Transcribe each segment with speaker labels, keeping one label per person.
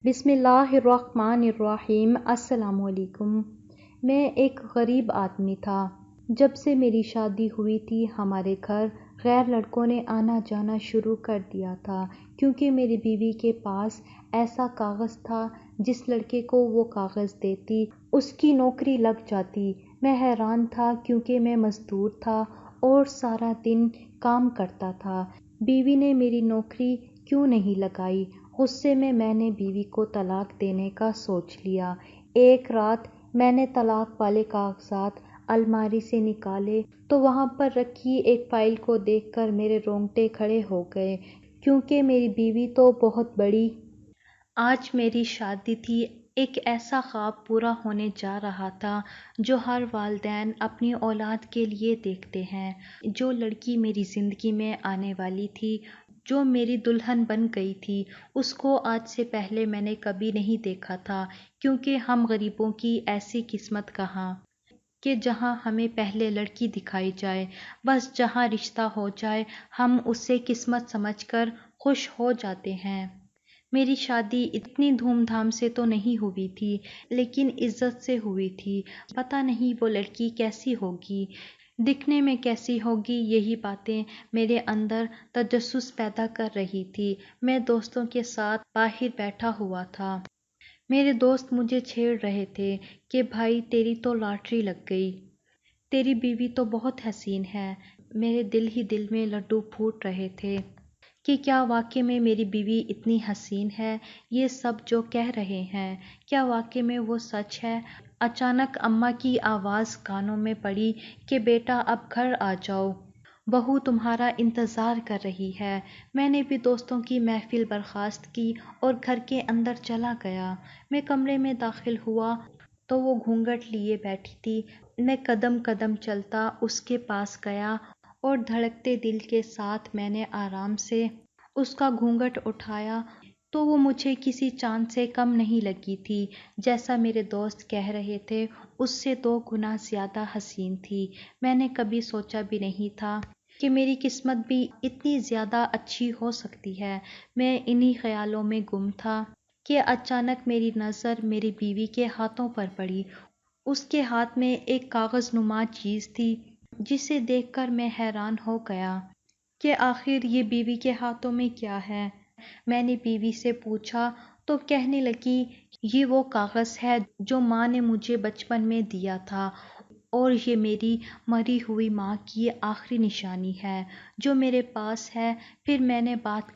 Speaker 1: بسم اللہ الرحمن الرحیم۔ السلام علیکم۔ میں ایک غریب آدمی تھا۔ جب سے میری شادی ہوئی تھی ہمارے گھر غیر لڑکوں نے آنا جانا شروع کر دیا تھا، کیونکہ میری بیوی کے پاس ایسا کاغذ تھا جس لڑکے کو وہ کاغذ دیتی اس کی نوکری لگ جاتی۔ میں حیران تھا کیونکہ میں مزدور تھا اور سارا دن کام کرتا تھا۔ بیوی نے میری نوکری کیوں نہیں لگائی؟ غصے میں نے بیوی کو طلاق دینے کا سوچ لیا۔ ایک رات میں نے طلاق والے کاغذات الماری سے نکالے تو وہاں پر رکھی ایک فائل کو دیکھ کر میرے رونگٹے کھڑے ہو گئے، کیونکہ میری بیوی تو بہت بڑی۔ آج میری شادی تھی۔ ایک ایسا خواب پورا ہونے جا رہا تھا جو ہر والدین اپنی اولاد کے لیے دیکھتے ہیں۔ جو لڑکی میری زندگی میں آنے والی تھی، جو میری دلہن بن گئی تھی، اس کو آج سے پہلے میں نے کبھی نہیں دیکھا تھا، کیونکہ ہم غریبوں کی ایسی قسمت کہاں کہ جہاں ہمیں پہلے لڑکی دکھائی جائے، بس جہاں رشتہ ہو جائے ہم اسے قسمت سمجھ کر خوش ہو جاتے ہیں۔ میری شادی اتنی دھوم دھام سے تو نہیں ہوئی تھی، لیکن عزت سے ہوئی تھی۔ پتہ نہیں وہ لڑکی کیسی ہوگی، دکھنے میں کیسی ہوگی، یہی باتیں میرے اندر تجسس پیدا کر رہی تھی۔ میں دوستوں کے ساتھ باہر بیٹھا ہوا تھا۔ میرے دوست مجھے چھیڑ رہے تھے کہ بھائی تیری تو لاٹری لگ گئی، تیری بیوی تو بہت حسین ہے۔ میرے دل ہی دل میں لڈو پھوٹ رہے تھے کہ کیا واقعی میں میری بیوی اتنی حسین ہے؟ یہ سب جو کہہ رہے ہیں، کیا واقعی میں وہ سچ ہے؟ اچانک اماں کی آواز کانوں میں پڑی کہ بیٹا اب گھر آ جاؤ، بہو تمہارا انتظار کر رہی ہے۔ میں نے بھی دوستوں کی محفل برخاست کی اور گھر کے اندر چلا گیا۔ میں کمرے میں داخل ہوا تو وہ گھونگھٹ لیے بیٹھی تھی۔ میں قدم قدم چلتا اس کے پاس گیا اور دھڑکتے دل کے ساتھ میں نے آرام سے اس کا گھونگھٹ اٹھایا تو وہ مجھے کسی چاند سے کم نہیں لگی تھی۔ جیسا میرے دوست کہہ رہے تھے، اس سے 2 گنا زیادہ حسین تھی۔ میں نے کبھی سوچا بھی نہیں تھا کہ میری قسمت بھی اتنی زیادہ اچھی ہو سکتی ہے۔ میں انہی خیالوں میں گم تھا کہ اچانک میری نظر میری بیوی کے ہاتھوں پر پڑی۔ اس کے ہاتھ میں ایک کاغذ نما چیز تھی جسے دیکھ کر میں حیران ہو گیا کہ آخر یہ بیوی کے ہاتھوں میں کیا ہے۔ میں نے بیوی سے پوچھا تو کہنے لگی یہ وہ کاغذ ہے جو ماں نے مجھے بچپن میں دیا تھا، اور یہ میری مری ہوئی ماں کی آخری نشانی ہے جو میرے پاس ہے۔ پھر میں نے بات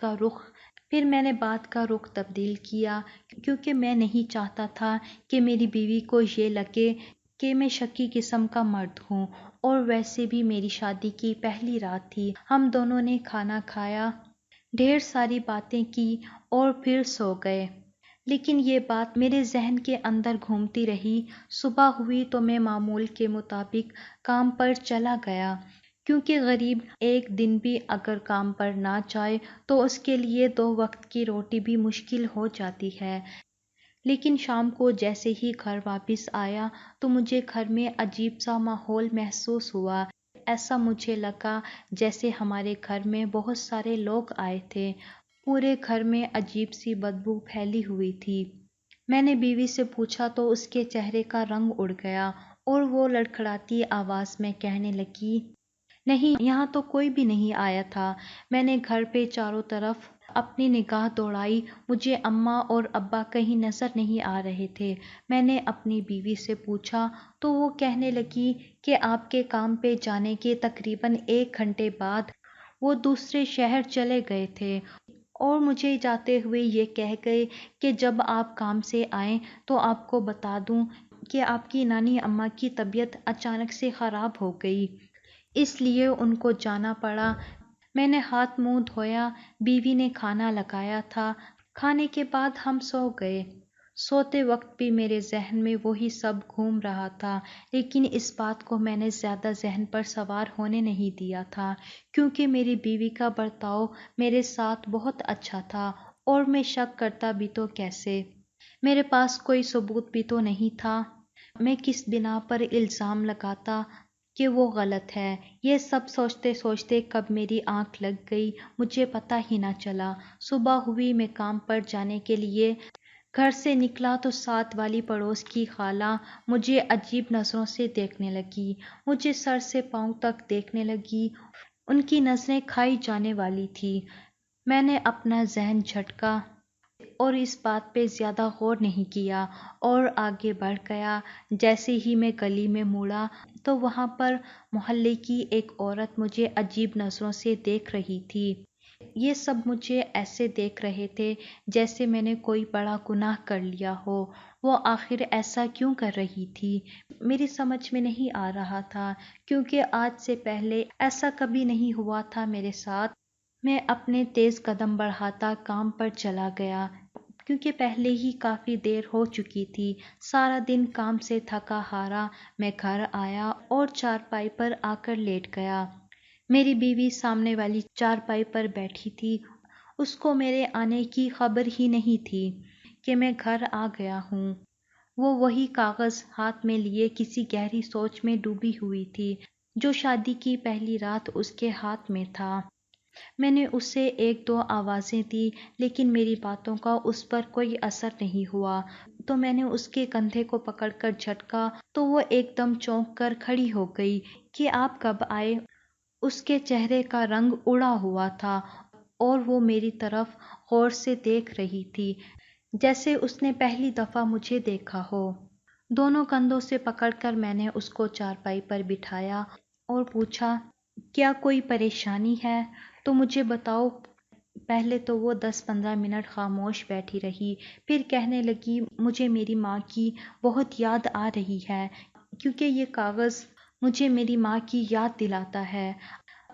Speaker 1: کا رخ تبدیل کیا، کیونکہ میں نہیں چاہتا تھا کہ میری بیوی کو یہ لگے کہ میں شقی قسم کا مرد ہوں، اور ویسے بھی میری شادی کی پہلی رات تھی۔ ہم دونوں نے کھانا کھایا، ڈھیر ساری باتیں کی اور پھر سو گئے، لیکن یہ بات میرے ذہن کے اندر گھومتی رہی۔ صبح ہوئی تو میں معمول کے مطابق کام پر چلا گیا، کیونکہ غریب ایک دن بھی اگر کام پر نہ جائے تو اس کے لیے 2 وقت کی روٹی بھی مشکل ہو جاتی ہے۔ لیکن شام کو جیسے ہی گھر واپس آیا تو مجھے گھر میں عجیب سا ماحول محسوس ہوا۔ ایسا مجھے لگا جیسے ہمارے گھر میں بہت سارے لوگ آئے تھے۔ پورے گھر میں عجیب سی بدبو پھیلی ہوئی تھی۔ میں نے بیوی سے پوچھا تو اس کے چہرے کا رنگ اڑ گیا اور وہ لڑکھڑاتی آواز میں کہنے لگی، نہیں، یہاں تو کوئی بھی نہیں آیا تھا۔ میں نے گھر پہ چاروں طرف اپنی نگاہ دوڑائی، مجھے اماں اور ابا کہیں نظر نہیں آ رہے تھے۔ میں نے اپنی بیوی سے پوچھا تو وہ کہنے لگی کہ آپ کے کام پہ جانے کے تقریباً 1 گھنٹے بعد وہ دوسرے شہر چلے گئے تھے، اور مجھے جاتے ہوئے یہ کہہ گئے کہ جب آپ کام سے آئیں تو آپ کو بتا دوں کہ آپ کی نانی اماں کی طبیعت اچانک سے خراب ہو گئی، اس لیے ان کو جانا پڑا۔ میں نے ہاتھ منہ دھویا، بیوی نے کھانا لگایا تھا، کھانے کے بعد ہم سو گئے۔ سوتے وقت بھی میرے ذہن میں وہی سب گھوم رہا تھا، لیکن اس بات کو میں نے زیادہ ذہن پر سوار ہونے نہیں دیا تھا، کیونکہ میری بیوی کا برتاؤ میرے ساتھ بہت اچھا تھا، اور میں شک کرتا بھی تو کیسے؟ میرے پاس کوئی ثبوت بھی تو نہیں تھا۔ میں کس بنا پر الزام لگاتا کہ وہ غلط ہے؟ یہ سب سوچتے سوچتے کب میری آنکھ لگ گئی مجھے پتہ ہی نہ چلا۔ صبح ہوئی، میں کام پر جانے کے لیے گھر سے نکلا تو ساتھ والی پڑوس کی خالہ مجھے عجیب نظروں سے دیکھنے لگی، مجھے سر سے پاؤں تک دیکھنے لگی۔ ان کی نظریں کھائی جانے والی تھی۔ میں نے اپنا ذہن جھٹکا اور اس بات پہ زیادہ غور نہیں کیا اور آگے بڑھ گیا۔ جیسے ہی میں گلی میں مڑا تو وہاں پر محلے کی ایک عورت مجھے عجیب نظروں سے دیکھ رہی تھی۔ یہ سب مجھے ایسے دیکھ رہے تھے جیسے میں نے کوئی بڑا گناہ کر لیا ہو۔ وہ آخر ایسا کیوں کر رہی تھی؟ میری سمجھ میں نہیں آ رہا تھا، کیونکہ آج سے پہلے ایسا کبھی نہیں ہوا تھا میرے ساتھ۔ میں اپنے تیز قدم بڑھاتا کام پر چلا گیا، کیونکہ پہلے ہی کافی دیر ہو چکی تھی۔ سارا دن کام سے تھکا ہارا میں گھر آیا اور چارپائی پر آ کر لیٹ گیا۔ میری بیوی سامنے والی چارپائی پر بیٹھی تھی۔ اس کو میرے آنے کی خبر ہی نہیں تھی کہ میں گھر آ گیا ہوں۔ وہ وہی کاغذ ہاتھ میں لیے کسی گہری سوچ میں ڈوبی ہوئی تھی جو شادی کی پہلی رات اس کے ہاتھ میں تھا۔ میں نے اسے ایک دو آوازیں دی، لیکن میری باتوں کا اس پر کوئی اثر نہیں ہوا۔ تو میں نے اس کے کندھے کو پکڑ کر جھٹکا تو وہ ایک دم چونک کر کھڑی ہو گئی کہ آپ کب آئے؟ اس کے چہرے کا رنگ اڑا ہوا تھا اور وہ میری طرف غور سے دیکھ رہی تھی، جیسے اس نے پہلی دفعہ مجھے دیکھا ہو۔ دونوں کندھوں سے پکڑ کر میں نے اس کو چارپائی پر بٹھایا اور پوچھا، کیا کوئی پریشانی ہے تو مجھے بتاؤ۔ پہلے تو وہ 10-15 منٹ خاموش بیٹھی رہی، پھر کہنے لگی، مجھے میری ماں کی بہت یاد آ رہی ہے، کیونکہ یہ کاغذ مجھے میری ماں کی یاد دلاتا ہے۔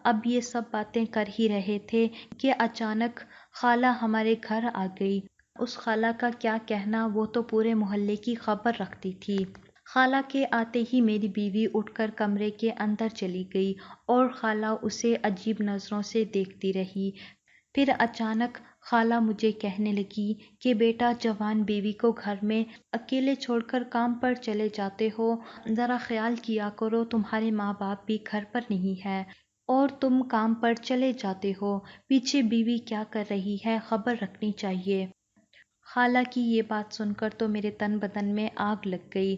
Speaker 1: اب یہ سب باتیں کر ہی رہے تھے کہ اچانک خالہ ہمارے گھر آ گئی۔ اس خالہ کا کیا کہنا، وہ تو پورے محلے کی خبر رکھتی تھی۔ خالہ کے آتے ہی میری بیوی اٹھ کر کمرے کے اندر چلی گئی اور خالہ اسے عجیب نظروں سے دیکھتی رہی۔ پھر اچانک خالہ مجھے کہنے لگی کہ بیٹا، جوان بیوی کو گھر میں اکیلے چھوڑ کر کام پر چلے جاتے ہو، ذرا خیال کیا کرو، تمہارے ماں باپ بھی گھر پر نہیں ہے اور تم کام پر چلے جاتے ہو، پیچھے بیوی کیا کر رہی ہے خبر رکھنی چاہیے۔ خالہ کی یہ بات سن کر تو میرے تن بدن میں آگ لگ گئی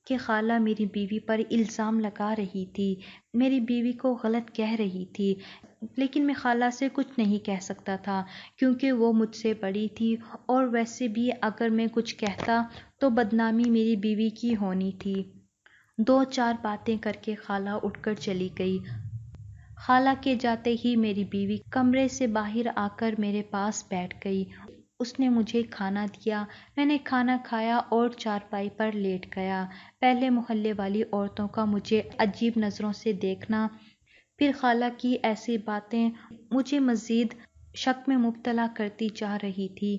Speaker 1: کہ خالہ میری بیوی پر الزام لگا رہی تھی، میری بیوی کو غلط کہہ رہی تھی۔ لیکن میں خالہ سے کچھ نہیں کہہ سکتا تھا، کیونکہ وہ مجھ سے بڑی تھی، اور ویسے بھی اگر میں کچھ کہتا تو بدنامی میری بیوی کی ہونی تھی۔ 2-4 باتیں کر کے خالہ اٹھ کر چلی گئی۔ خالہ کے جاتے ہی میری بیوی کمرے سے باہر آ کر میرے پاس بیٹھ گئی۔ اس نے مجھے کھانا دیا، میں نے کھانا کھایا اور چارپائی پر لیٹ گیا۔ پہلے محلے والی عورتوں کا مجھے عجیب نظروں سے دیکھنا، پھر خالہ کی ایسی باتیں مجھے مزید شک میں مبتلا کرتی جا رہی تھی۔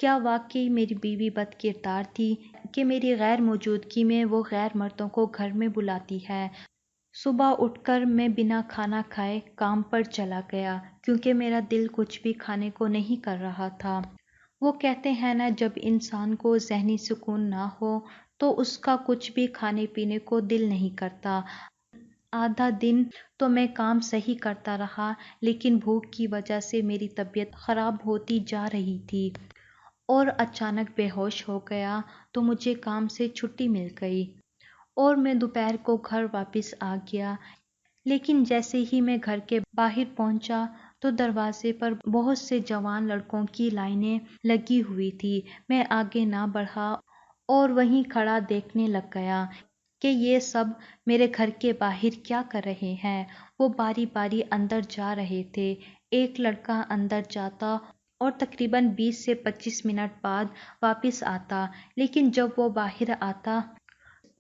Speaker 1: کیا واقعی میری بیوی بد کردار تھی کہ میری غیر موجودگی میں وہ غیر مردوں کو گھر میں بلاتی ہے؟ صبح اٹھ کر میں بنا کھانا کھائے کام پر چلا گیا، کیونکہ میرا دل کچھ بھی کھانے کو نہیں کر رہا تھا۔ وہ کہتے ہیں نا، جب انسان کو ذہنی سکون نہ ہو تو اس کا کچھ بھی کھانے پینے کو دل نہیں کرتا۔ آدھا دن تو میں کام صحیح کرتا رہا، لیکن بھوک کی وجہ سے میری طبیعت خراب ہوتی جا رہی تھی اور اچانک بے ہوش ہو گیا تو مجھے کام سے چھٹی مل گئی اور میں دوپہر کو گھر واپس آ گیا۔ لیکن جیسے ہی میں گھر کے باہر پہنچا تو دروازے پر بہت سے جوان لڑکوں کی لائنیں لگی ہوئی تھی۔ میں آگے نہ بڑھا اور وہیں کھڑا دیکھنے لگ گیا کہ یہ سب میرے گھر کے باہر کیا کر رہے ہیں۔ وہ باری باری اندر جا رہے تھے۔ ایک لڑکا اندر جاتا اور تقریباً 20 سے 25 منٹ بعد واپس آتا، لیکن جب وہ باہر آتا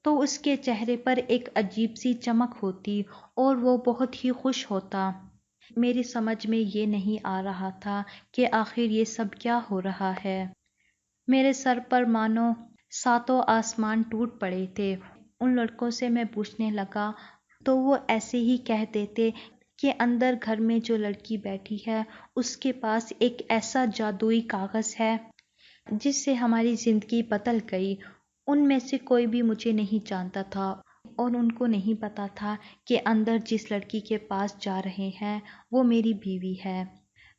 Speaker 1: تو اس کے چہرے پر ایک عجیب سی چمک ہوتی اور وہ بہت ہی خوش ہوتا۔ میری سمجھ میں یہ نہیں آ رہا تھا کہ آخر یہ سب کیا ہو رہا ہے۔ میرے سر پر مانو 7 آسمان ٹوٹ پڑے تھے۔ ان لڑکوں سے میں پوچھنے لگا تو وہ ایسے ہی کہہ دیتے کہ اندر گھر میں جو لڑکی بیٹھی ہے اس کے پاس ایک ایسا جادوئی کاغذ ہے جس سے ہماری زندگی بدل گئی۔ ان میں سے کوئی بھی مجھے نہیں جانتا تھا اور ان کو نہیں پتا تھا کہ اندر جس لڑکی کے پاس جا رہے ہیں وہ میری بیوی ہے۔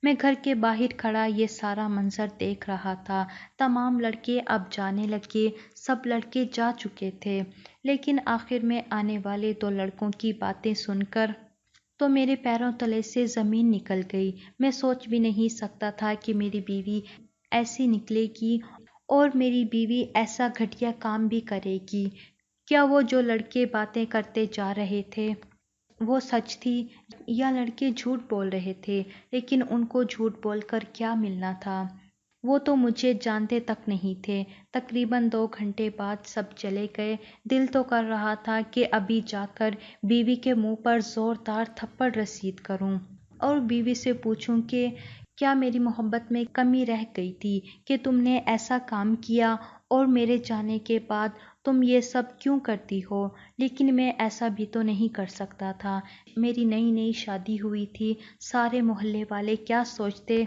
Speaker 1: میں گھر کے باہر کھڑا یہ سارا منظر دیکھ رہا تھا۔ تمام لڑکے اب جانے لگے، سب لڑکے جا چکے تھے، لیکن آخر میں آنے والے 2 لڑکوں کی باتیں سن کر تو میرے پیروں تلے سے زمین نکل گئی۔ میں سوچ بھی نہیں سکتا تھا کہ میری بیوی ایسی نکلے گی اور میری بیوی ایسا گھٹیا کام بھی کرے گی۔ کیا وہ جو لڑکے باتیں کرتے جا رہے تھے وہ سچ تھی یا لڑکے جھوٹ بول رہے تھے؟ لیکن ان کو جھوٹ بول کر کیا ملنا تھا؟ وہ تو مجھے جانتے تک نہیں تھے۔ تقریباً 2 گھنٹے بعد سب چلے گئے۔ دل تو کر رہا تھا کہ ابھی جا کر بیوی کے منہ پر زوردار تھپڑ رسید کروں اور بیوی سے پوچھوں کہ کیا میری محبت میں کمی رہ گئی تھی کہ تم نے ایسا کام کیا اور میرے جانے کے بعد تم یہ سب کیوں کرتی ہو؟ لیکن میں ایسا بھی تو نہیں کر سکتا تھا۔ میری نئی نئی شادی ہوئی تھی، سارے محلے والے کیا سوچتے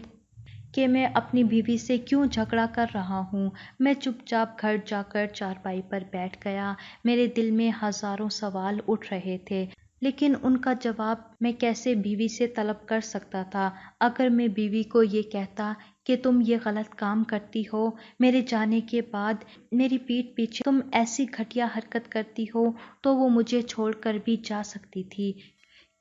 Speaker 1: کہ میں اپنی بیوی سے کیوں جھگڑا کر رہا ہوں۔ میں چپ چاپ گھر جا کر چارپائی پر بیٹھ گیا۔ میرے دل میں ہزاروں سوال اٹھ رہے تھے، لیکن ان کا جواب میں کیسے بیوی سے طلب کر سکتا تھا؟ اگر میں بیوی کو یہ کہتا کہ تم یہ غلط کام کرتی ہو، میرے جانے کے بعد میری پیٹھ پیچھے تم ایسی گھٹیا حرکت کرتی ہو، تو وہ مجھے چھوڑ کر بھی جا سکتی تھی،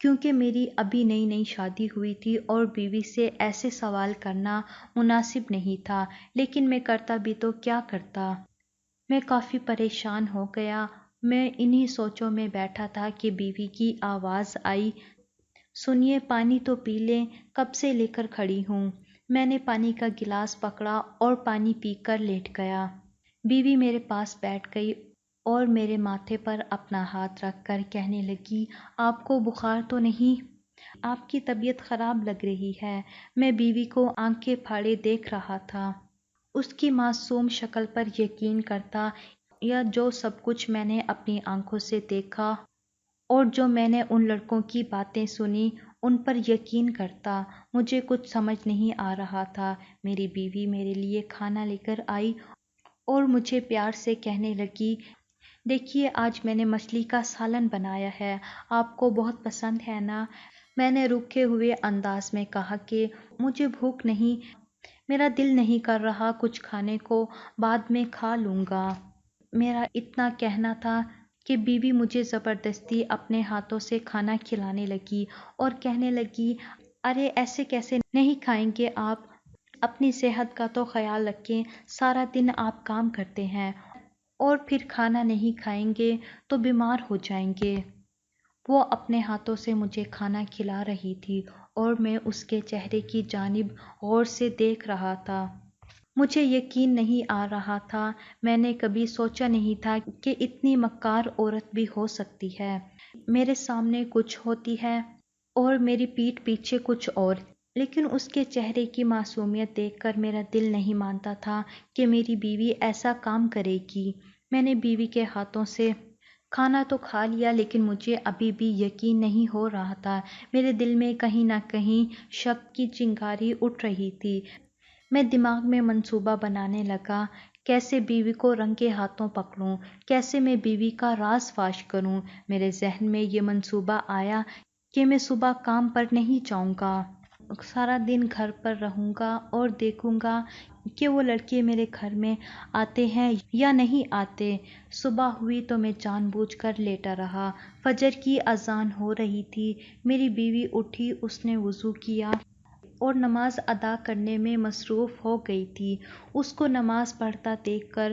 Speaker 1: کیونکہ میری ابھی نئی نئی شادی ہوئی تھی اور بیوی سے ایسے سوال کرنا مناسب نہیں تھا۔ لیکن میں کرتا بھی تو کیا کرتا؟ میں کافی پریشان ہو گیا۔ میں انہی سوچوں میں بیٹھا تھا کہ بیوی کی آواز آئی، سنیے، پانی تو پی لیں، کب سے لے کر کھڑی ہوں۔ میں نے پانی کا گلاس پکڑا اور پانی پی کر لیٹ گیا۔ بیوی میرے پاس بیٹھ گئی اور میرے ماتھے پر اپنا ہاتھ رکھ کر کہنے لگی، آپ کو بخار تو نہیں؟ آپ کی طبیعت خراب لگ رہی ہے۔ میں بیوی کو آنکھیں پھاڑے دیکھ رہا تھا، اس کی معصوم شکل پر یقین کرتا یا جو سب کچھ میں نے اپنی آنکھوں سے دیکھا اور جو میں نے ان لڑکوں کی باتیں سنی ان پر یقین کرتا۔ مجھے کچھ سمجھ نہیں آ رہا تھا۔ میری بیوی میرے لیے کھانا لے کر آئی اور مجھے پیار سے کہنے لگی، دیکھیے، آج میں نے مچھلی کا سالن بنایا ہے، آپ کو بہت پسند ہے نا؟ میں نے روکھے ہوئے انداز میں کہا کہ مجھے بھوک نہیں، میرا دل نہیں کر رہا کچھ کھانے کو، بعد میں کھا لوں گا۔ میرا اتنا کہنا تھا کہ بیوی مجھے زبردستی اپنے ہاتھوں سے کھانا کھلانے لگی اور کہنے لگی، ارے ایسے کیسے نہیں کھائیں گے آپ؟ اپنی صحت کا تو خیال رکھیں، سارا دن آپ کام کرتے ہیں اور پھر کھانا نہیں کھائیں گے تو بیمار ہو جائیں گے۔ وہ اپنے ہاتھوں سے مجھے کھانا کھلا رہی تھی اور میں اس کے چہرے کی جانب غور سے دیکھ رہا تھا۔ مجھے یقین نہیں آ رہا تھا، میں نے کبھی سوچا نہیں تھا کہ اتنی مکار عورت بھی ہو سکتی ہے۔ میرے سامنے کچھ ہوتی ہے اور میری پیٹھ پیچھے کچھ اور، لیکن اس کے چہرے کی معصومیت دیکھ کر میرا دل نہیں مانتا تھا کہ میری بیوی ایسا کام کرے گی۔ میں نے بیوی کے ہاتھوں سے کھانا تو کھا لیا، لیکن مجھے ابھی بھی یقین نہیں ہو رہا تھا۔ میرے دل میں کہیں نہ کہیں شک کی چنگاری اٹھ رہی تھی۔ میں دماغ میں منصوبہ بنانے لگا، کیسے بیوی کو رنگے ہاتھوں پکڑوں، کیسے میں بیوی کا راز فاش کروں۔ میرے ذہن میں یہ منصوبہ آیا کہ میں صبح کام پر نہیں جاؤں گا، سارا دن گھر پر رہوں گا اور دیکھوں گا کہ وہ لڑکے میرے گھر میں آتے ہیں یا نہیں آتے۔ صبح ہوئی تو میں جان بوجھ کر لیٹا رہا۔ فجر کی اذان ہو رہی تھی، میری بیوی اٹھی، اس نے وضو کیا اور نماز ادا کرنے میں مصروف ہو گئی تھی۔ اس کو نماز پڑھتا دیکھ کر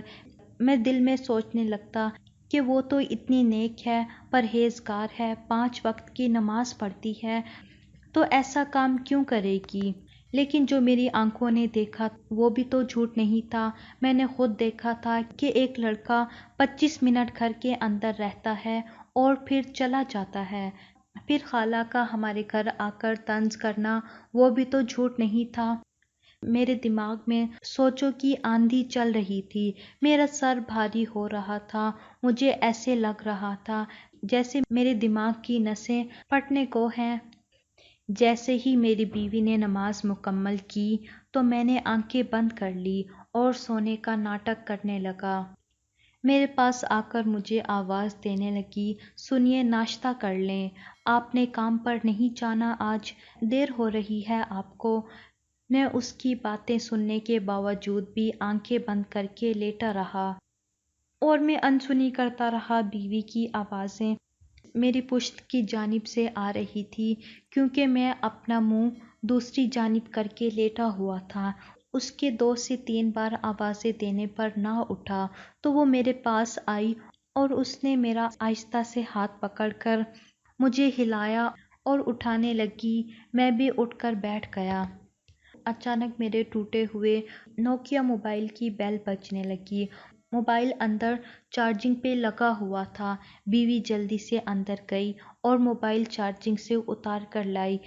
Speaker 1: میں دل میں سوچنے لگتا کہ وہ تو اتنی نیک ہے، پرہیزگار ہے، 5 وقت کی نماز پڑھتی ہے، تو ایسا کام کیوں کرے گی؟ لیکن جو میری آنکھوں نے دیکھا وہ بھی تو جھوٹ نہیں تھا۔ میں نے خود دیکھا تھا کہ ایک لڑکا 25 منٹ گھر کے اندر رہتا ہے اور پھر چلا جاتا ہے، پھر خالہ کا ہمارے گھر آ کر طنز کرنا وہ بھی تو جھوٹ نہیں تھا۔ میرے دماغ میں سوچوں کی آندھی چل رہی تھی، میرا سر بھاری ہو رہا تھا، مجھے ایسے لگ رہا تھا جیسے میرے دماغ کی نسیں پھٹنے کو ہیں۔ جیسے ہی میری بیوی نے نماز مکمل کی تو میں نے آنکھیں بند کر لی اور سونے کا ناٹک کرنے لگا۔ میرے پاس آ کر مجھے آواز دینے لگی، سنیے، ناشتہ کر لیں، آپ نے کام پر نہیں جانا آج؟ دیر ہو رہی ہے آپ کو؟ میں اس کی باتیں سننے کے باوجود بھی آنکھیں بند کر کے لیٹا رہا اور میں انسنی کرتا رہا۔ بیوی کی آوازیں میری پشت کی جانب سے آ رہی تھی کیونکہ میں اپنا منہ دوسری جانب کر کے لیٹا ہوا تھا۔ اس کے 2 سے 3 بار آوازیں دینے پر نہ اٹھا تو وہ میرے پاس آئی اور اس نے میرا آہستہ سے ہاتھ پکڑ کر مجھے ہلایا اور اٹھانے لگی۔ میں بھی اٹھ کر بیٹھ گیا۔ اچانک میرے ٹوٹے ہوئے نوکیا موبائل کی بیل بجنے لگی۔ موبائل اندر چارجنگ پہ لگا ہوا تھا۔ بیوی جلدی سے اندر گئی اور موبائل چارجنگ سے اتار کر لائی۔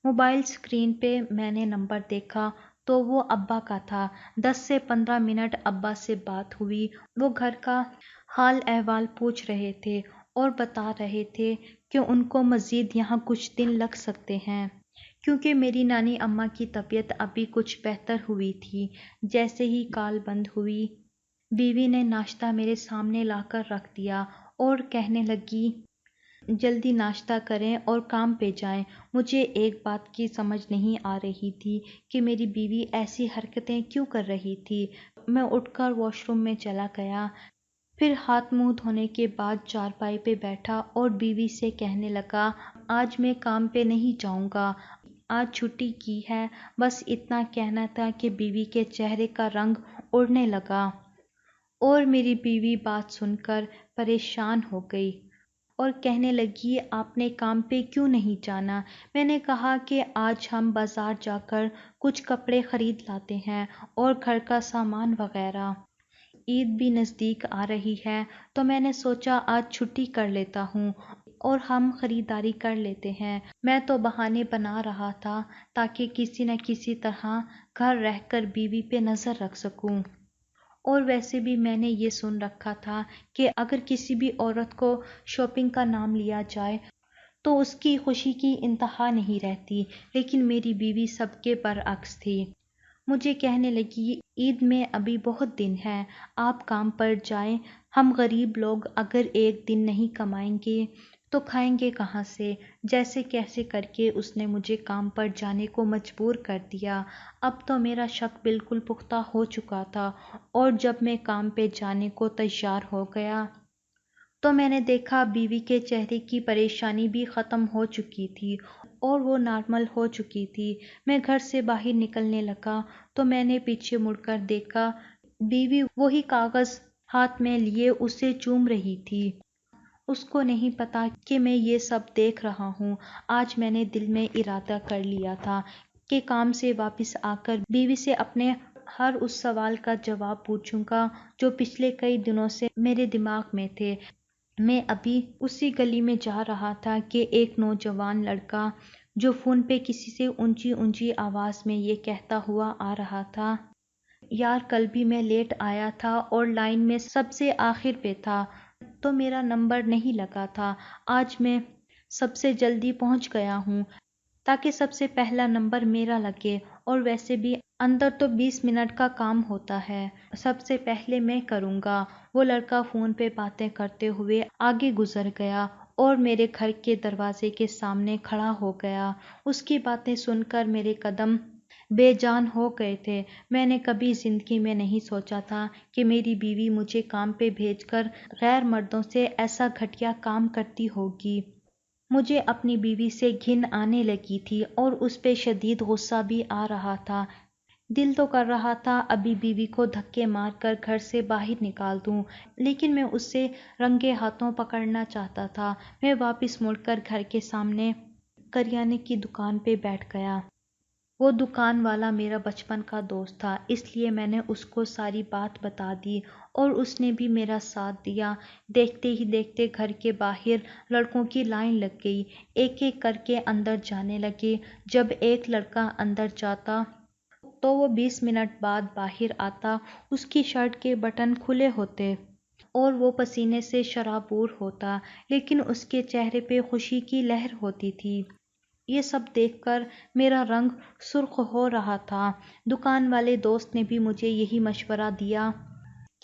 Speaker 1: موبائل اسکرین پہ میں نے نمبر دیکھا تو وہ ابا کا تھا۔ 10 سے 15 منٹ ابا سے بات ہوئی۔ وہ گھر کا حال احوال پوچھ رہے تھے اور بتا رہے تھے کہ ان کو مزید یہاں کچھ دن لگ سکتے ہیں کیونکہ میری نانی اماں کی طبیعت ابھی کچھ بہتر ہوئی تھی۔ جیسے ہی کال بند ہوئی، بیوی نے ناشتہ میرے سامنے لا کر رکھ دیا اور کہنے لگی جلدی ناشتہ کریں اور کام پہ جائیں۔ مجھے ایک بات کی سمجھ نہیں آ رہی تھی کہ میری بیوی ایسی حرکتیں کیوں کر رہی تھی۔ میں اٹھ کر واش روم میں چلا گیا، پھر ہاتھ منہ دھونے کے بعد چارپائی پہ بیٹھا اور بیوی سے کہنے لگا آج میں کام پہ نہیں جاؤں گا، آج چھٹی کی ہے۔ بس اتنا کہنا تھا کہ بیوی کے چہرے کا رنگ اڑنے لگا اور میری بیوی بات سن کر پریشان ہو گئی اور کہنے لگی آپ نے کام پہ کیوں نہیں جانا؟ میں نے کہا کہ آج ہم بازار جا کر کچھ کپڑے خرید لاتے ہیں اور گھر کا سامان وغیرہ۔ عید بھی نزدیک آ رہی ہے تو میں نے سوچا آج چھٹی کر لیتا ہوں اور ہم خریداری کر لیتے ہیں۔ میں تو بہانے بنا رہا تھا تاکہ کسی نہ کسی طرح گھر رہ کر بیوی پہ نظر رکھ سکوں، اور ویسے بھی میں نے یہ سن رکھا تھا کہ اگر کسی بھی عورت کو شاپنگ کا نام لیا جائے تو اس کی خوشی کی انتہا نہیں رہتی، لیکن میری بیوی سب کے برعکس تھی۔ مجھے کہنے لگی عید میں ابھی بہت دن ہیں، آپ کام پر جائیں، ہم غریب لوگ اگر ایک دن نہیں کمائیں گے تو کھائیں گے کہاں سے؟ جیسے کیسے کر کے اس نے مجھے کام پر جانے کو مجبور کر دیا۔ اب تو میرا شک بالکل پختہ ہو چکا تھا اور جب میں کام پہ جانے کو تیار ہو گیا تو میں نے دیکھا بیوی کے چہرے کی پریشانی بھی ختم ہو چکی تھی اور وہ نارمل ہو چکی تھی۔ میں گھر سے باہر نکلنے لگا تو میں نے پیچھے مڑ کر دیکھا بیوی وہی کاغذ ہاتھ میں لیے اسے چوم رہی تھی۔ اس کو نہیں پتا کہ میں یہ سب دیکھ رہا ہوں۔ آج میں نے دل میں ارادہ کر لیا تھا کہ کام سے واپس آ کر بیوی سے اپنے ہر اس سوال کا جواب پوچھوں گا جو پچھلے کئی دنوں سے میرے دماغ میں تھے۔ میں ابھی اسی گلی میں جا رہا تھا کہ ایک نوجوان لڑکا جو فون پہ کسی سے اونچی اونچی آواز میں یہ کہتا ہوا آ رہا تھا یار کل بھی میں لیٹ آیا تھا اور لائن میں سب سے آخر پہ تھا تو میرا نمبر نہیں لگا تھا، آج میں سب سے جلدی پہنچ گیا ہوں تاکہ سب سے پہلا نمبر میرا لگے، اور ویسے بھی اندر تو 20 منٹ کا کام ہوتا ہے، سب سے پہلے میں کروں گا۔ وہ لڑکا فون پہ باتیں کرتے ہوئے آگے گزر گیا اور میرے گھر کے دروازے کے سامنے کھڑا ہو گیا۔ اس کی باتیں سن کر میرے قدم بے جان ہو گئے تھے۔ میں نے کبھی زندگی میں نہیں سوچا تھا کہ میری بیوی مجھے کام پہ بھیج کر غیر مردوں سے ایسا گھٹیا کام کرتی ہوگی۔ مجھے اپنی بیوی سے گھن آنے لگی تھی اور اس پہ شدید غصہ بھی آ رہا تھا۔ دل تو کر رہا تھا ابھی بیوی کو دھکے مار کر گھر سے باہر نکال دوں، لیکن میں اسے رنگے ہاتھوں پکڑنا چاہتا تھا۔ میں واپس مڑ کر گھر کے سامنے کریانے کی دکان پہ بیٹھ گیا۔ وہ دکان والا میرا بچپن کا دوست تھا، اس لیے میں نے اس کو ساری بات بتا دی اور اس نے بھی میرا ساتھ دیا۔ دیکھتے ہی دیکھتے گھر کے باہر لڑکوں کی لائن لگ گئی، ایک ایک کر کے اندر جانے لگے۔ جب ایک لڑکا اندر جاتا تو وہ 20 منٹ بعد باہر آتا، اس کی شرٹ کے بٹن کھلے ہوتے اور وہ پسینے سے شرابور ہوتا، لیکن اس کے چہرے پہ خوشی کی لہر ہوتی تھی۔ یہ سب دیکھ کر میرا رنگ سرخ ہو رہا تھا۔ دکان والے دوست نے بھی مجھے یہی مشورہ دیا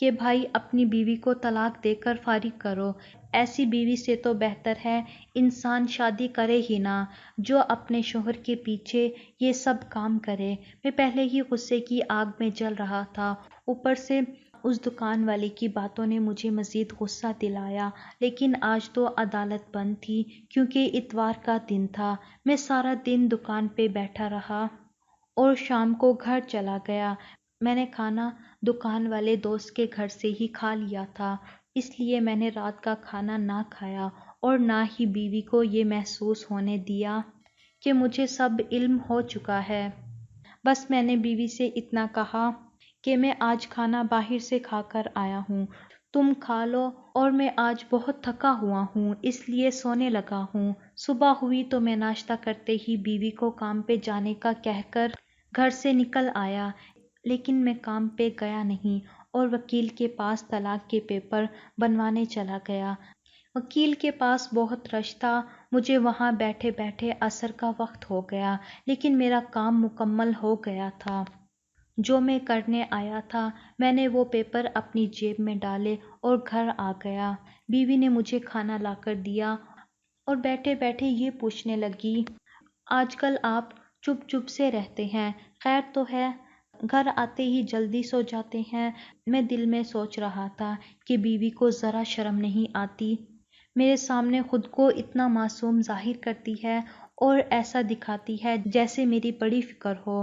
Speaker 1: کہ بھائی اپنی بیوی کو طلاق دے کر فارغ کرو، ایسی بیوی سے تو بہتر ہے انسان شادی کرے ہی نہ جو اپنے شوہر کے پیچھے یہ سب کام کرے۔ میں پہلے ہی غصے کی آگ میں جل رہا تھا، اوپر سے اس دکان والے کی باتوں نے مجھے مزید غصہ دلایا، لیکن آج تو عدالت بند تھی کیونکہ اتوار کا دن تھا۔ میں سارا دن دکان پہ بیٹھا رہا اور شام کو گھر چلا گیا۔ میں نے کھانا دکان والے دوست کے گھر سے ہی کھا لیا تھا، اس لیے میں نے رات کا کھانا نہ کھایا اور نہ ہی بیوی کو یہ محسوس ہونے دیا کہ مجھے سب علم ہو چکا ہے۔ بس میں نے بیوی سے اتنا کہا کہ میں آج کھانا باہر سے کھا کر آیا ہوں، تم کھا لو، اور میں آج بہت تھکا ہوا ہوں اس لیے سونے لگا ہوں۔ صبح ہوئی تو میں ناشتہ کرتے ہی بیوی کو کام پہ جانے کا کہہ کر گھر سے نکل آیا، لیکن میں کام پہ گیا نہیں اور وکیل کے پاس طلاق کے پیپر بنوانے چلا گیا۔ وکیل کے پاس بہت رش تھا، مجھے وہاں بیٹھے بیٹھے عصر کا وقت ہو گیا، لیکن میرا کام مکمل ہو گیا تھا جو میں کرنے آیا تھا۔ میں نے وہ پیپر اپنی جیب میں ڈالے اور گھر آ گیا۔ بیوی نے مجھے کھانا لا کر دیا اور بیٹھے بیٹھے یہ پوچھنے لگی، آج کل آپ چپ چپ سے رہتے ہیں، خیر تو ہے؟ گھر آتے ہی جلدی سو جاتے ہیں۔ میں دل میں سوچ رہا تھا کہ بیوی کو ذرا شرم نہیں آتی، میرے سامنے خود کو اتنا معصوم ظاہر کرتی ہے اور ایسا دکھاتی ہے جیسے میری بڑی فکر ہو۔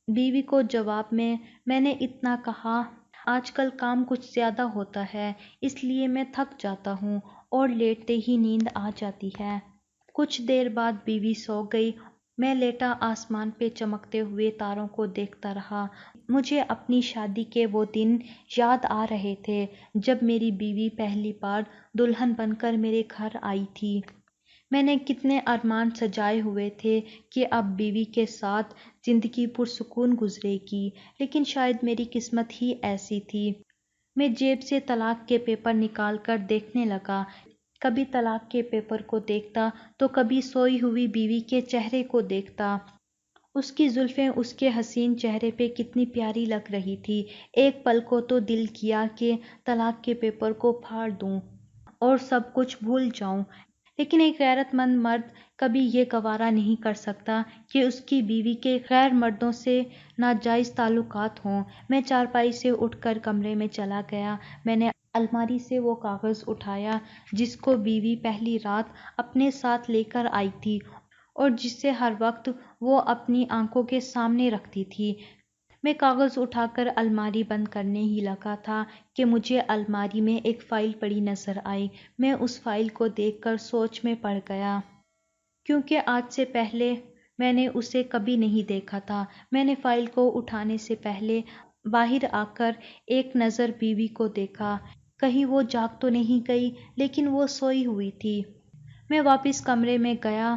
Speaker 1: بیوی کو جواب میں نے اتنا کہا، آج کل کام کچھ زیادہ ہوتا ہے اس لیے میں تھک جاتا ہوں اور لیٹتے ہی نیند آ جاتی ہے۔ کچھ دیر بعد بیوی سو گئی، میں لیٹا آسمان پہ چمکتے ہوئے تاروں کو دیکھتا رہا۔ مجھے اپنی شادی کے وہ دن یاد آ رہے تھے جب میری بیوی پہلی بار دلہن بن کر میرے گھر آئی تھی۔ میں نے کتنے ارمان سجائے ہوئے تھے کہ اب بیوی کے ساتھ زندگی پرسکون گزرے گی، لیکن شاید میری قسمت ہی ایسی تھی۔ میں جیب سے طلاق کے پیپر نکال کر دیکھنے لگا، کبھی طلاق کے پیپر کو دیکھتا تو کبھی سوئی ہوئی بیوی کے چہرے کو دیکھتا۔ اس کی زلفیں اس کے حسین چہرے پہ کتنی پیاری لگ رہی تھی۔ ایک پل کو تو دل کیا کہ طلاق کے پیپر کو پھاڑ دوں اور سب کچھ بھول جاؤں، لیکن ایک غیرت مند مرد کبھی یہ گوارا نہیں کر سکتا کہ اس کی بیوی کے غیر مردوں سے ناجائز تعلقات ہوں۔ میں چارپائی سے اٹھ کر کمرے میں چلا گیا۔ میں نے الماری سے وہ کاغذ اٹھایا جس کو بیوی پہلی رات اپنے ساتھ لے کر آئی تھی اور جسے ہر وقت وہ اپنی آنکھوں کے سامنے رکھتی تھی۔ میں کاغذ اٹھا کر الماری بند کرنے ہی لگا تھا کہ مجھے الماری میں ایک فائل پڑی نظر آئی۔ میں اس فائل کو دیکھ کر سوچ میں پڑ گیا، کیونکہ آج سے پہلے میں نے اسے کبھی نہیں دیکھا تھا۔ میں نے فائل کو اٹھانے سے پہلے باہر آ کر ایک نظر بیوی کو دیکھا، کہیں وہ جاگ تو نہیں گئی، لیکن وہ سوئی ہوئی تھی۔ میں واپس کمرے میں گیا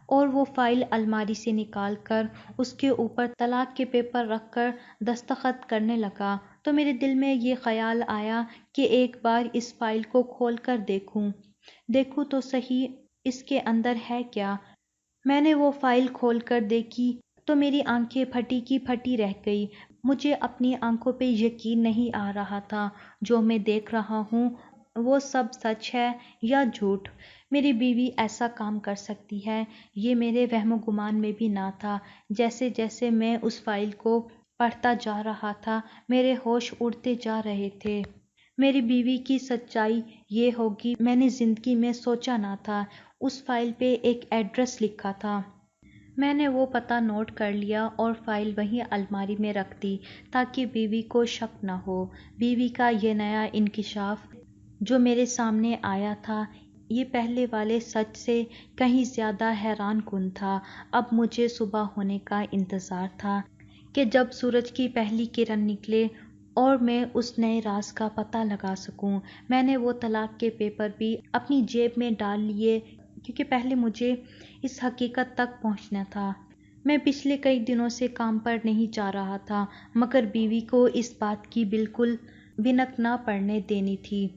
Speaker 1: اور وہ فائل الماری سے نکال کر اس کے اوپر طلاق کے پیپر رکھ کر دستخط کرنے لگا تو میرے دل میں یہ خیال آیا کہ ایک بار اس فائل کو کھول کر دیکھوں تو صحیح اس کے اندر ہے کیا۔ میں نے وہ فائل کھول کر دیکھی تو میری آنکھیں پھٹی کی پھٹی رہ گئی۔ مجھے اپنی آنکھوں پہ یقین نہیں آ رہا تھا، جو میں دیکھ رہا ہوں وہ سب سچ ہے یا جھوٹ۔ میری بیوی ایسا کام کر سکتی ہے یہ میرے وہم و گمان میں بھی نہ تھا۔ جیسے جیسے میں اس فائل کو پڑھتا جا رہا تھا میرے ہوش اڑتے جا رہے تھے۔ میری بیوی کی سچائی یہ ہوگی میں نے زندگی میں سوچا نہ تھا۔ اس فائل پہ ایک ایڈریس لکھا تھا۔ میں نے وہ پتہ نوٹ کر لیا اور فائل وہیں الماری میں رکھ دی تاکہ بیوی کو شک نہ ہو۔ بیوی کا یہ نیا انکشاف جو میرے سامنے آیا تھا یہ پہلے والے سچ سے کہیں زیادہ حیران کن تھا۔ اب مجھے صبح ہونے کا انتظار تھا کہ جب سورج کی پہلی کرن نکلے اور میں اس نئے راز کا پتہ لگا سکوں۔ میں نے وہ طلاق کے پیپر بھی اپنی جیب میں ڈال لیے کیونکہ پہلے مجھے اس حقیقت تک پہنچنا تھا۔ میں پچھلے کئی دنوں سے کام پر نہیں جا رہا تھا مگر بیوی کو اس بات کی بالکل بھنک نہ پڑنے دینی تھی۔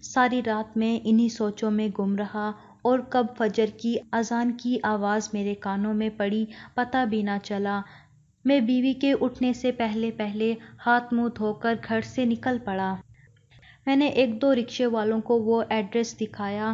Speaker 1: ساری رات میں انہی سوچوں میں گم رہا اور کب فجر کی اذان کی آواز میرے کانوں میں پڑی پتہ بھی نہ چلا۔ میں بیوی کے اٹھنے سے پہلے ہاتھ منہ دھو کر گھر سے نکل پڑا۔ میں نے ایک دو رکشے والوں کو وہ ایڈریس دکھایا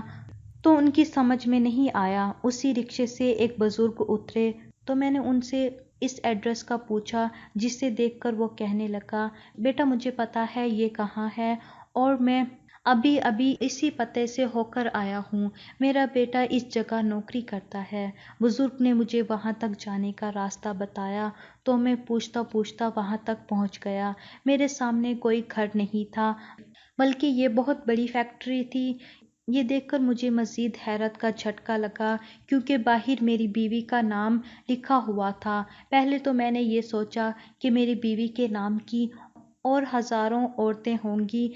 Speaker 1: تو ان کی سمجھ میں نہیں آیا۔ اسی رکشے سے ایک بزرگ اترے تو میں نے ان سے اس ایڈریس کا پوچھا، جسے دیکھ کر وہ کہنے لگا، بیٹا مجھے پتا ہے یہ کہاں ہے اور میں ابھی ابھی اسی پتے سے ہو کر آیا ہوں، میرا بیٹا اس جگہ نوکری کرتا ہے۔ بزرگ نے مجھے وہاں تک جانے کا راستہ بتایا تو میں پوچھتا پوچھتا وہاں تک پہنچ گیا۔ میرے سامنے کوئی گھر نہیں تھا بلکہ یہ بہت بڑی فیکٹری تھی۔ یہ دیکھ کر مجھے مزید حیرت کا جھٹکا لگا کیونکہ باہر میری بیوی کا نام لکھا ہوا تھا۔ پہلے تو میں نے یہ سوچا کہ میری بیوی کے نام کی اور ہزاروں عورتیں ہوں گی،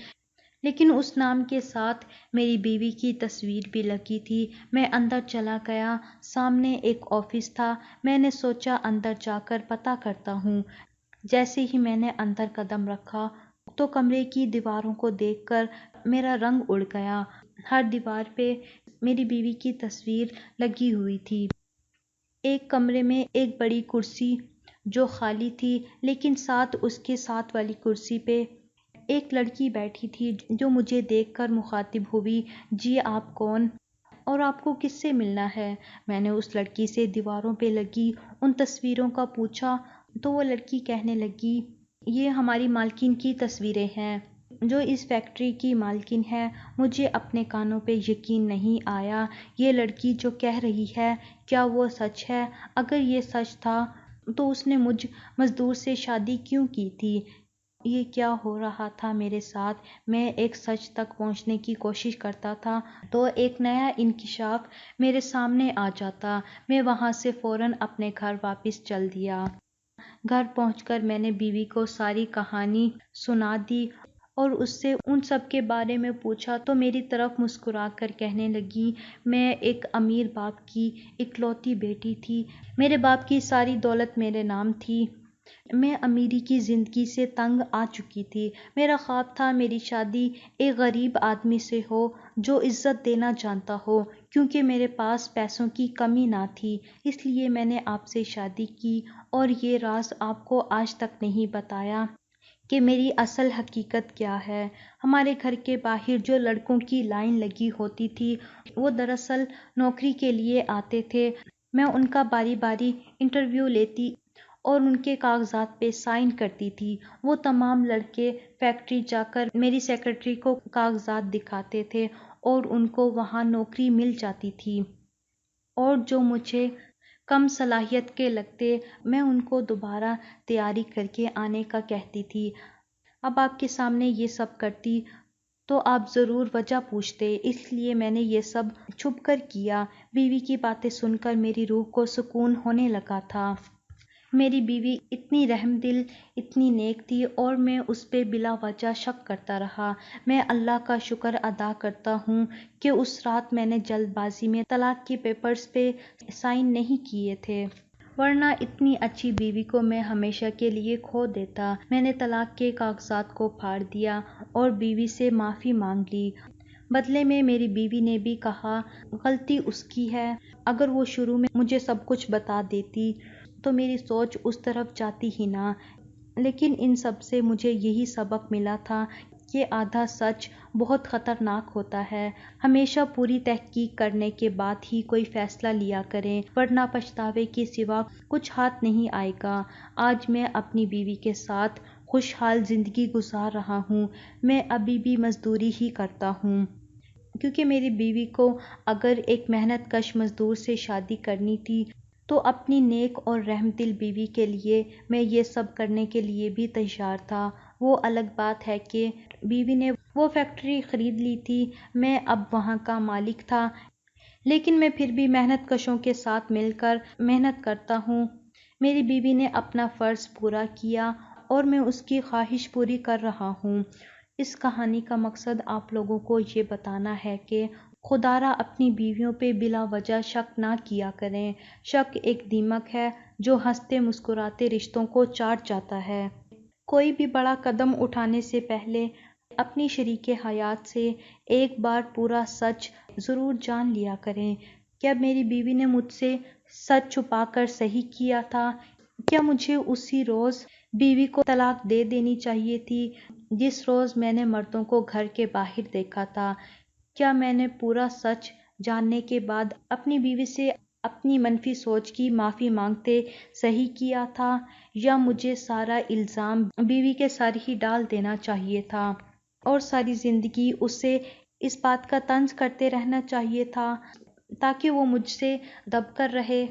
Speaker 1: لیکن اس نام کے ساتھ میری بیوی کی تصویر بھی لگی تھی۔ میں اندر چلا گیا، سامنے ایک آفس تھا۔ میں نے سوچا اندر جا کر پتہ کرتا ہوں۔ جیسے ہی میں نے اندر قدم رکھا تو کمرے کی دیواروں کو دیکھ کر میرا رنگ اڑ گیا۔ ہر دیوار پہ میری بیوی کی تصویر لگی ہوئی تھی۔ ایک کمرے میں ایک بڑی کرسی جو خالی تھی، لیکن ساتھ اس کے ساتھ والی کرسی پہ ایک لڑکی بیٹھی تھی جو مجھے دیکھ کر مخاطب ہوئی، جی آپ کون اور آپ کو کس سے ملنا ہے؟ میں نے اس لڑکی سے دیواروں پہ لگی ان تصویروں کا پوچھا تو وہ لڑکی کہنے لگی، یہ ہماری مالکن کی تصویریں ہیں جو اس فیکٹری کی مالکن ہے۔ مجھے اپنے کانوں پہ یقین نہیں آیا۔ یہ لڑکی جو کہہ رہی ہے کیا وہ سچ ہے؟ اگر یہ سچ تھا تو اس نے مجھ مزدور سے شادی کیوں کی تھی؟ یہ کیا ہو رہا تھا میرے ساتھ؟ میں ایک سچ تک پہنچنے کی کوشش کرتا تھا تو ایک نیا انکشاف میرے سامنے آ جاتا۔ میں وہاں سے فوراً اپنے گھر واپس چل دیا۔ گھر پہنچ کر میں نے بیوی کو ساری کہانی سنا دی اور اس سے ان سب کے بارے میں پوچھا تو میری طرف مسکرا کر کہنے لگی، میں ایک امیر باپ کی اکلوتی بیٹی تھی، میرے باپ کی ساری دولت میرے نام تھی، میں امیری کی زندگی سے تنگ آ چکی تھی، میرا خواب تھا میری شادی ایک غریب آدمی سے ہو جو عزت دینا جانتا ہو، کیونکہ میرے پاس پیسوں کی کمی نہ تھی، اس لیے میں نے آپ سے شادی کی اور یہ راز آپ کو آج تک نہیں بتایا کہ میری اصل حقیقت کیا ہے۔ ہمارے گھر کے باہر جو لڑکوں کی لائن لگی ہوتی تھی وہ دراصل نوکری کے لیے آتے تھے۔ میں ان کا باری باری انٹرویو لیتی اور ان کے کاغذات پہ سائن کرتی تھی۔ وہ تمام لڑکے فیکٹری جا کر میری سیکرٹری کو کاغذات دکھاتے تھے اور ان کو وہاں نوکری مل جاتی تھی، اور جو مجھے کم صلاحیت کے لگتے میں ان کو دوبارہ تیاری کر کے آنے کا کہتی تھی۔ اب آپ کے سامنے یہ سب کرتی تو آپ ضرور وجہ پوچھتے، اس لیے میں نے یہ سب چھپ کر کیا۔ بیوی کی باتیں سن کر میری روح کو سکون ہونے لگا تھا۔ میری بیوی اتنی رحم دل، اتنی نیک تھی اور میں اس پہ بلا وجہ شک کرتا رہا۔ میں اللہ کا شکر ادا کرتا ہوں کہ اس رات میں نے جلد بازی میں طلاق کے پیپرز پہ سائن نہیں کیے تھے، ورنہ اتنی اچھی بیوی کو میں ہمیشہ کے لیے کھو دیتا۔ میں نے طلاق کے کاغذات کو پھاڑ دیا اور بیوی سے معافی مانگ لی۔ بدلے میں میری بیوی نے بھی کہا غلطی اس کی ہے، اگر وہ شروع میں مجھے سب کچھ بتا دیتی تو میری سوچ اس طرف جاتی ہی نہ۔ لیکن ان سب سے مجھے یہی سبق ملا تھا کہ آدھا سچ بہت خطرناک ہوتا ہے۔ ہمیشہ پوری تحقیق کرنے کے بعد ہی کوئی فیصلہ لیا کریں، ورنہ پچھتاوے کے سوا کچھ ہاتھ نہیں آئے گا۔ آج میں اپنی بیوی کے ساتھ خوشحال زندگی گزار رہا ہوں۔ میں ابھی بھی مزدوری ہی کرتا ہوں کیونکہ میری بیوی کو اگر ایک محنت کش مزدور سے شادی کرنی تھی تو اپنی نیک اور رحم دل بیوی کے لیے میں یہ سب کرنے کے لیے بھی تیار تھا۔ وہ الگ بات ہے کہ بیوی نے وہ فیکٹری خرید لی تھی، میں اب وہاں کا مالک تھا، لیکن میں پھر بھی محنت کشوں کے ساتھ مل کر محنت کرتا ہوں۔ میری بیوی نے اپنا فرض پورا کیا اور میں اس کی خواہش پوری کر رہا ہوں۔ اس کہانی کا مقصد آپ لوگوں کو یہ بتانا ہے کہ خدا را اپنی بیویوں پہ بلا وجہ شک نہ کیا کریں۔ شک ایک دیمک ہے جو ہنستے مسکراتے رشتوں کو چاٹ جاتا ہے۔ کوئی بھی بڑا قدم اٹھانے سے پہلے اپنی شریک حیات سے ایک بار پورا سچ ضرور جان لیا کریں۔ کیا میری بیوی نے مجھ سے سچ چھپا کر صحیح کیا تھا؟ کیا مجھے اسی روز بیوی کو طلاق دے دینی چاہیے تھی؟ جس روز میں نے مردوں کو گھر کے باہر دیکھا تھا، کیا میں نے پورا سچ جاننے کے بعد اپنی بیوی سے اپنی منفی سوچ کی معافی مانگتے صحیح کیا تھا، یا مجھے سارا الزام بیوی کے سر ہی ڈال دینا چاہیے تھا اور ساری زندگی اسے اس بات کا طنز کرتے رہنا چاہیے تھا تاکہ وہ مجھ سے دب کر رہے؟